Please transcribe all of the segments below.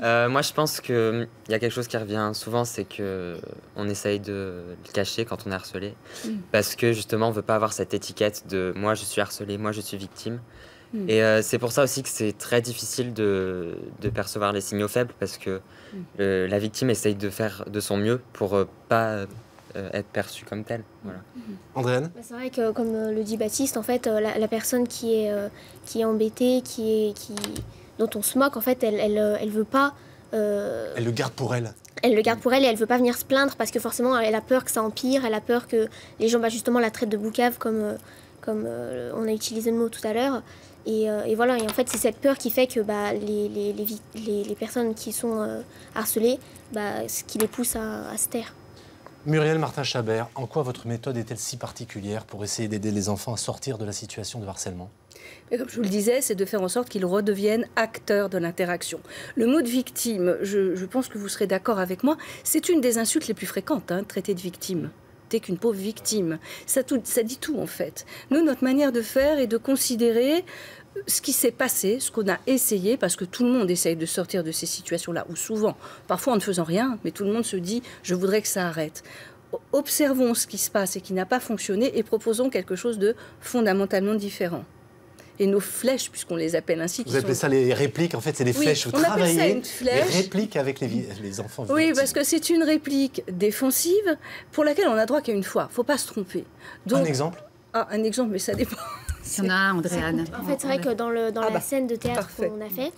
Moi, je pense qu'il y a quelque chose qui revient souvent, c'est que on essaye de le cacher quand on est harcelé. Parce que justement, on veut pas avoir cette étiquette de moi, je suis harcelé, moi, je suis victime. Mm. Et c'est pour ça aussi que c'est très difficile de percevoir les signaux faibles, parce que la victime essaye de faire de son mieux pour pas être perçue comme telle. Voilà. Andréane? C'est vrai que, comme le dit Baptiste, en fait, la personne qui est embêtée, dont on se moque, en fait, elle veut pas... Elle le garde pour elle. Elle le garde pour elle et elle veut pas venir se plaindre parce que forcément, elle a peur que ça empire, elle a peur que les gens, justement, la traitent de boucave, comme on a utilisé le mot tout à l'heure. Et voilà, et en fait, c'est cette peur qui fait que les personnes qui sont harcelées, ce qui les pousse à se taire. Muriel Martin-Chabert, en quoi votre méthode est-elle si particulière pour essayer d'aider les enfants à sortir de la situation de harcèlement? Et comme je vous le disais, c'est de faire en sorte qu'ils redeviennent acteurs de l'interaction. Le mot de victime, je pense que vous serez d'accord avec moi, c'est une des insultes les plus fréquentes, traiter de victime. T'es qu'une pauvre victime. Ça dit tout, en fait. Nous, notre manière de faire est de considérer ce qui s'est passé, ce qu'on a essayé, parce que tout le monde essaye de sortir de ces situations-là, ou souvent, parfois en ne faisant rien, mais tout le monde se dit « je voudrais que ça arrête ». Observons ce qui se passe et qui n'a pas fonctionné et proposons quelque chose de fondamentalement différent. Et nos flèches, puisqu'on les appelle ainsi... Vous appelez ça les répliques, en fait, c'est des flèches. Vous travaillez les répliques avec les enfants victimes. Oui, parce que c'est une réplique défensive pour laquelle on a droit qu'à une fois. Il ne faut pas se tromper. Donc, un exemple? Un exemple, mais ça dépend. Il y en a un, Andréane. En fait, c'est vrai que dans la scène de théâtre qu'on a fait,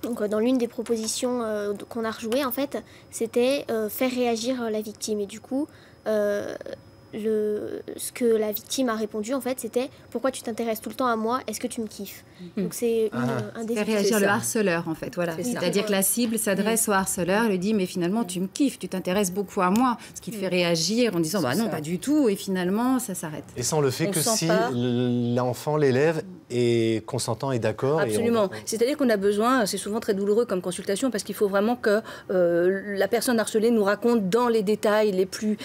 donc dans l'une des propositions qu'on a rejouées, en fait, c'était faire réagir la victime. Et du coup, ce que la victime a répondu, en fait, c'était « Pourquoi tu t'intéresses tout le temps à moi? Est-ce que tu me kiffes ?» Donc c'est un des... Faire réagir le harceleur, en fait. Voilà. C'est-à-dire que la cible s'adresse au harceleur et lui dit « Mais finalement, tu me kiffes, tu t'intéresses beaucoup à moi. » Ce qui te fait réagir en disant « Bah non, pas du tout. » Et finalement, ça s'arrête. Et ça, on le fait que si l'enfant, l'élève, est consentant et d'accord. Absolument. C'est-à-dire qu'on a besoin, c'est souvent très douloureux comme consultation, parce qu'il faut vraiment que la personne harcelée nous raconte dans les détails les plus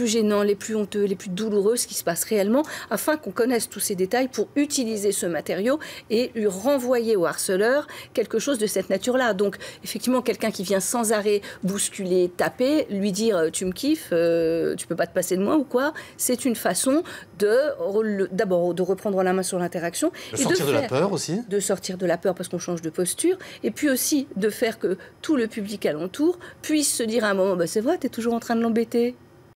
gênants, les plus honteux, les plus douloureux, ce qui se passe réellement, afin qu'on connaisse tous ces détails pour utiliser ce matériau et lui renvoyer au harceleur quelque chose de cette nature-là. Donc, effectivement, quelqu'un qui vient sans arrêt bousculer, taper, lui dire « tu me kiffes, tu peux pas te passer de moi » ou quoi, c'est une façon d'abord de reprendre la main sur l'interaction. De sortir de la peur aussi. De sortir de la peur parce qu'on change de posture. Et puis aussi de faire que tout le public alentour puisse se dire à un moment « c'est vrai, tu es toujours en train de l'embêter ».